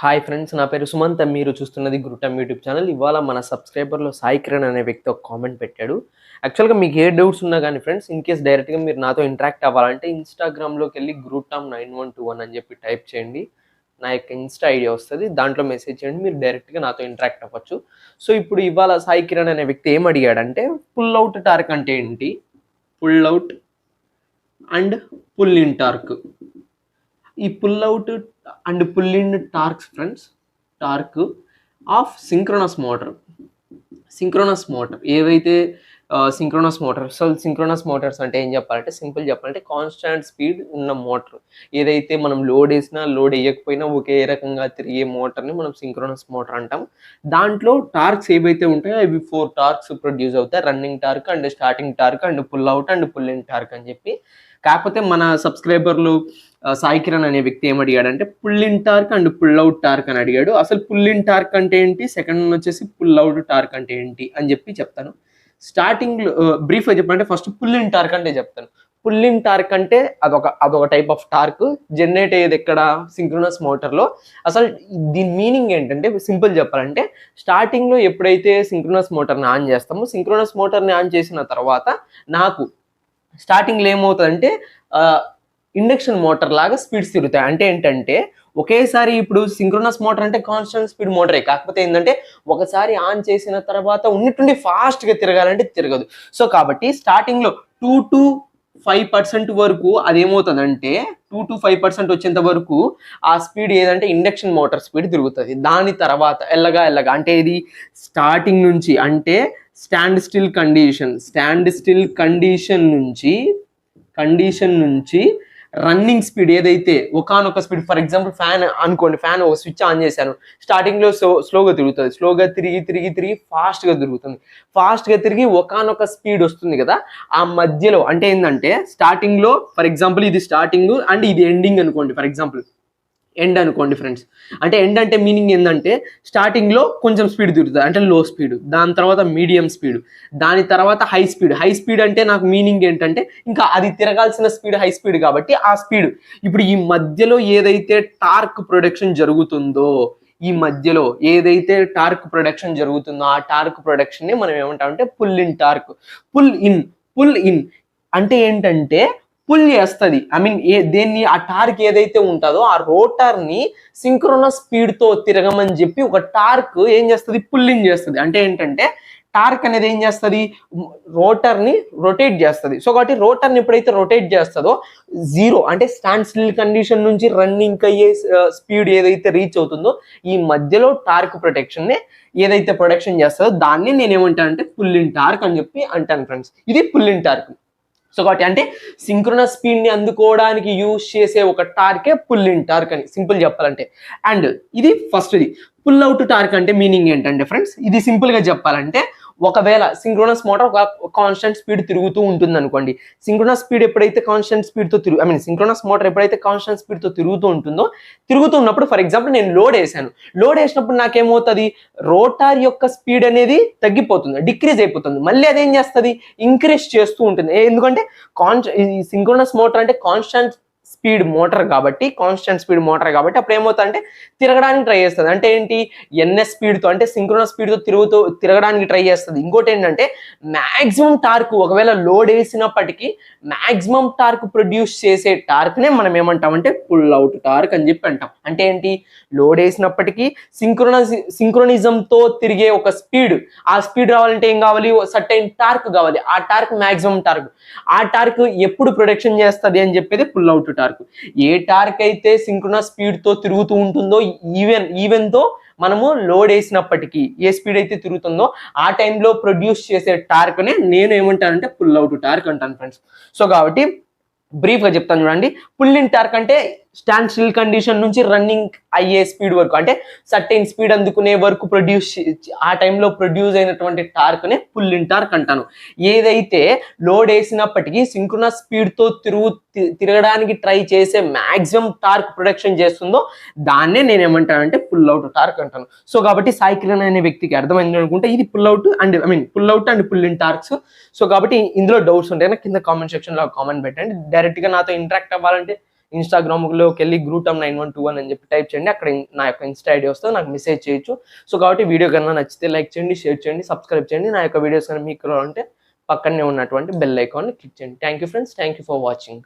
Hi friends, నా పేరు సుమంత్. మీరు చూస్తున్నది గురుటమ్ యూట్యూబ్ ఛానల్. ఇవాళ మన సబ్స్క్రైబర్లో సాయి కిరణ్ అనే వ్యక్తి ఒక కామెంట్ పెట్టాడు. యాక్చువల్గా మీకు ఏ డౌట్స్ ఉన్నా కానీ ఫ్రెండ్స్, ఇన్ కేస్ డైరెక్ట్గా మీరు నాతో ఇంటరాక్ట్ అవ్వాలంటే ఇన్స్టాగ్రామ్లోకి వెళ్ళి గురుటమ్9121 అని చెప్పి టైప్ చేయండి. నా యొక్క ఇన్స్టా ఐడియా వస్తుంది, దాంట్లో మెసేజ్ చేయండి. మీరు డైరెక్ట్గా నాతో ఇంటరాక్ట్ అవ్వచ్చు. సో ఇప్పుడు ఇవాళ సాయి కిరణ్ అనే వ్యక్తి ఏం అడిగాడంటే, పుల్ అవుట్ టార్క్ అంటే ఏంటి, pull out and pull in torque. ఈ pull out and pull in torques friends, torque of synchronous motor ఏవైతే synchronous motor. So synchronous motors అంటే ఏం చెప్పాలంటే, సింపుల్ చెప్పాలంటే కాన్స్టాంట్ స్పీడ్ ఉన్న మోటార్. ఏదైతే మనం లోడ్ వేసినా లోడ్ వేయకపోయినా ఒకే రకంగా తిరిగే మోటార్ని మనం సింక్రోనస్ మోటార్ అంటాం. దాంట్లో టార్క్స్ ఏవైతే ఉంటాయో అవి 4 టార్క్స్ ప్రొడ్యూస్ అవుతాయి: running torque and starting torque and pull out and pull in torque అని చెప్పి. కాకపోతే మన సబ్స్క్రైబర్లు సాయి కిరణ్ అనే వ్యక్తి ఏమడిగాడంటే, pull in torque and pull out torque అని అడిగాడు. అసలు పుల్ ఇన్ టార్క్ అంటే ఏంటి, సెకండ్ వచ్చేసి పుల్ అవుట్ టార్క్ అంటే ఏంటి అని చెప్పి చెప్తాను. స్టార్టింగ్లో బ్రీఫ్గా చెప్పాలంటే ఫస్ట్ పుల్ ఇన్ టార్క్ అంటే చెప్తాను. పుల్ ఇన్ టార్క్ అంటే అదొక టైప్ ఆఫ్ టార్క్ జనరేట్ అయ్యేది ఎక్కడ, సింక్రోనస్ మోటార్లో. అసలు దీని మీనింగ్ ఏంటంటే, సింపుల్ చెప్పాలంటే, స్టార్టింగ్లో ఎప్పుడైతే సింక్రోనస్ మోటార్ని ఆన్ చేస్తామో, సింక్రోనస్ మోటార్ని ఆన్ చేసిన తర్వాత నాకు స్టార్టింగ్లో ఏమవుతుందంటే ఇండక్షన్ మోటార్ లాగా స్పీడ్స్ తిరుగుతాయి. అంటే ఏంటంటే, ఒకేసారి ఇప్పుడు సింక్రోనస్ మోటార్ అంటే కాన్స్టెంట్ స్పీడ్ మోటరే. కాకపోతే ఏంటంటే, ఒకసారి ఆన్ చేసిన తర్వాత ఉన్నట్టుండి ఫాస్ట్గా తిరగాలంటే తిరగదు. సో కాబట్టి స్టార్టింగ్లో 2 to 5% వరకు అదేమవుతుందంటే, 2 to 5% వచ్చేంత వరకు ఆ స్పీడ్ ఏదంటే ఇండక్షన్ మోటార్ స్పీడ్ తిరుగుతుంది. దాని తర్వాత ఎల్లగా అంటే ఇది స్టార్టింగ్ నుంచి అంటే స్టాండ్ స్టిల్ కండిషన్ నుంచి రన్నింగ్ స్పీడ్ ఏదైతే ఒకానొక స్పీడ్, ఫర్ ఎగ్జాంపుల్ ఫ్యాన్ అనుకోండి, ఫ్యాన్ ఒక స్విచ్ ఆన్ చేశాను, స్టార్టింగ్లో స్లోగా తిరుగుతుంది, స్లోగా తిరిగి ఫాస్ట్గా తిరిగి ఒకానొక స్పీడ్ వస్తుంది కదా. ఆ మధ్యలో అంటే ఏంటంటే, స్టార్టింగ్లో ఫర్ ఎగ్జాంపుల్ ఇది స్టార్టింగ్ అండ్ ఇది ఎండింగ్ అనుకోండి, ఫర్ ఎగ్జాంపుల్ ఎండ్ అనుకోండి ఫ్రెండ్స్. అంటే ఎండ్ అంటే మీనింగ్ ఏంటంటే, స్టార్టింగ్లో కొంచెం స్పీడ్ తిరుగుతుంది అంటే లో స్పీడ్, దాని తర్వాత మీడియం స్పీడ్, దాని తర్వాత హై స్పీడ్ అంటే నాకు మీనింగ్ ఏంటంటే, ఇంకా అది తిరగాల్సిన స్పీడ్ హై స్పీడ్ కాబట్టి ఆ స్పీడ్. ఇప్పుడు ఈ మధ్యలో ఏదైతే టార్క్ ప్రొడక్షన్ జరుగుతుందో, ఆ టార్క్ ప్రొడక్షన్ని మనం ఏమంటామంటే pull in torque. Pull in అంటే ఏంటంటే, పుల్ చేస్తుంది. దేన్ని, ఆ టార్క్ ఏదైతే ఉంటుందో ఆ రోటర్ని సింక్రోనస్ స్పీడ్తో తిరగమని చెప్పి ఒక టార్క్ ఏం చేస్తుంది, పుల్ ఇన్ చేస్తుంది. అంటే ఏంటంటే, టార్క్ అనేది ఏం చేస్తుంది, రోటర్ని రొటేట్ చేస్తుంది. సో కాబట్టి రోటర్ని ఎప్పుడైతే రొటేట్ చేస్తుందో, జీరో అంటే స్టాండ్ స్టిల్ కండిషన్ నుంచి రన్నింగ్ అయ్యే స్పీడ్ ఏదైతే రీచ్ అవుతుందో, ఈ మధ్యలో టార్క్ ప్రొటెక్షన్ని ఏదైతే ప్రొడక్షన్ చేస్తుందో దాన్ని నేను ఏమంటానంటే పుల్ ఇన్ టార్క్ అని చెప్పి అంటాను ఫ్రెండ్స్. ఇది పుల్ ఇన్ టార్క్. సో కాబట్టి అంటే సింక్రోనస్ స్పీడ్ని అందుకోవడానికి యూజ్ చేసే ఒక టార్కే పుల్ ఇన్ టార్క్ అని సింపుల్ చెప్పాలంటే. అండ్ ఇది ఫస్ట్ది. పుల్ అవుట్ టార్క్ అంటే మీనింగ్ ఏంటంటే ఫ్రెండ్స్, ఇది సింపుల్గా చెప్పాలంటే, ఒకవేళ సింక్రోనస్ మోటార్ ఒక కాన్స్టెంట్ స్పీడ్ తిరుగుతూ ఉంటుంది అనుకోండి. సింక్రోనస్ మోటార్ ఎప్పుడైతే కాన్స్టెంట్ స్పీడ్తో తిరుగుతున్నప్పుడు ఫర్ ఎగ్జాంపుల్ నేను లోడ్ వేసినప్పుడు నాకేమవుతుంది, రోటార్ యొక్క స్పీడ్ అనేది తగ్గిపోతుంది, డిక్రీజ్ అయిపోతుంది. మళ్ళీ అదేం చేస్తుంది, ఇంక్రీజ్ చేస్తూ ఉంటుంది. ఎందుకంటే సింక్రోనస్ మోటార్ అంటే కాన్స్టెంట్ స్పీడ్ మోటార్ కాబట్టి అప్పుడు ఏమవుతుందంటే తిరగడానికి ట్రై చేస్తుంది. అంటే ఏంటి, ఎన్ఎస్ స్పీడ్తో అంటే సింక్రోనస్ స్పీడ్తో తిరగడానికి ట్రై చేస్తుంది. ఇంకోటి ఏంటంటే, మ్యాక్సిమం టార్క్, ఒకవేళ లోడ్ వేసినప్పటికీ మ్యాక్సిమం టార్క్ ప్రొడ్యూస్ చేసే టార్క్నే మనం ఏమంటామంటే పుల్ అవుట్ టార్క్ అని చెప్పి అంటాం. అంటే ఏంటి, లోడ్ వేసినప్పటికీ సింక్రోనిజంతో తిరిగే ఒక స్పీడ్, ఆ స్పీడ్ రావాలంటే ఏం కావాలి, సర్టైన్ టార్క్ కావాలి. ఆ టార్క్ మ్యాక్సిమం టార్క్, ఆ టార్క్ ఎప్పుడు ప్రొడక్షన్ చేస్తుంది అని చెప్పేది పుల్ అవుట్ టార్క్. ఏ టార్క్ అయితే సింక్రోనస్ స్పీడ్తో తిరుగుతూ ఉంటుందో, ఈవెన్ తో మనము లోడ్ వేసినప్పటికీ ఏ స్పీడ్ అయితే తిరుగుతుందో ఆ టైంలో ప్రొడ్యూస్ చేసే టార్క్నే నేను ఏమంటానంటే పుల్ అవుట్ టార్క్ అంటాను ఫ్రెండ్స్. సో కాబట్టి బ్రీఫ్గా చెప్తాను చూడండి. పుల్ ఇన్ టార్క్ అంటే స్టాండ్ స్టిల్ కండిషన్ నుంచి రన్నింగ్ అయ్యే స్పీడ్ వరకు, అంటే సర్టైన్ స్పీడ్ అందుకునే వరకు ఆ టైంలో ప్రొడ్యూస్ అయినటువంటి టార్క్నే పుల్ ఇన్ టార్క్ అంటాను. ఏదైతే లోడ్ వేసినప్పటికీ సింక్రోనస్ స్పీడ్తో తిరగడానికి ట్రై చేసే మ్యాక్సిమం టార్క్ ప్రొడక్షన్ చేస్తుందో దాన్నే నేను ఏమంటానంటే పుల్ అవుట్ టార్క్ అంటాను. సో కాబట్టి సాయి కిరణ్ అనే వ్యక్తికి అర్థమైంది అనుకుంటే, ఇది pull out and pull in torques. So కాబట్టి ఇందులో డౌట్స్ ఉంటే కింద కామెంట్ సెక్షన్లో కామెంట్ పెట్టండి. డైరెక్ట్గా నాతో ఇంటరాక్ట్ అవ్వాలంటే ఇన్స్టాగ్రామ్లోకి వెళ్ళి గ్రూటమ్9121 అని చెప్పి టైప్ చేయండి, అక్కడ నా యొక్క ఇన్స్టా ఐడి వస్తే నాకు మెసేజ్ చేయొచ్చు. సో కాబట్టి వీడియో కన్నా నచ్చితే లైక్ చేయండి, షేర్ చేయండి, సబ్స్క్రైబ్ చేయండి. నా యొక్క వీడియోస్ కన్నా మీకు ఉంటే పక్కనే ఉన్నటువంటి బెల్ ఐకాన్ని క్లిక్ చేయండి. Thank you friends, thank you for watching.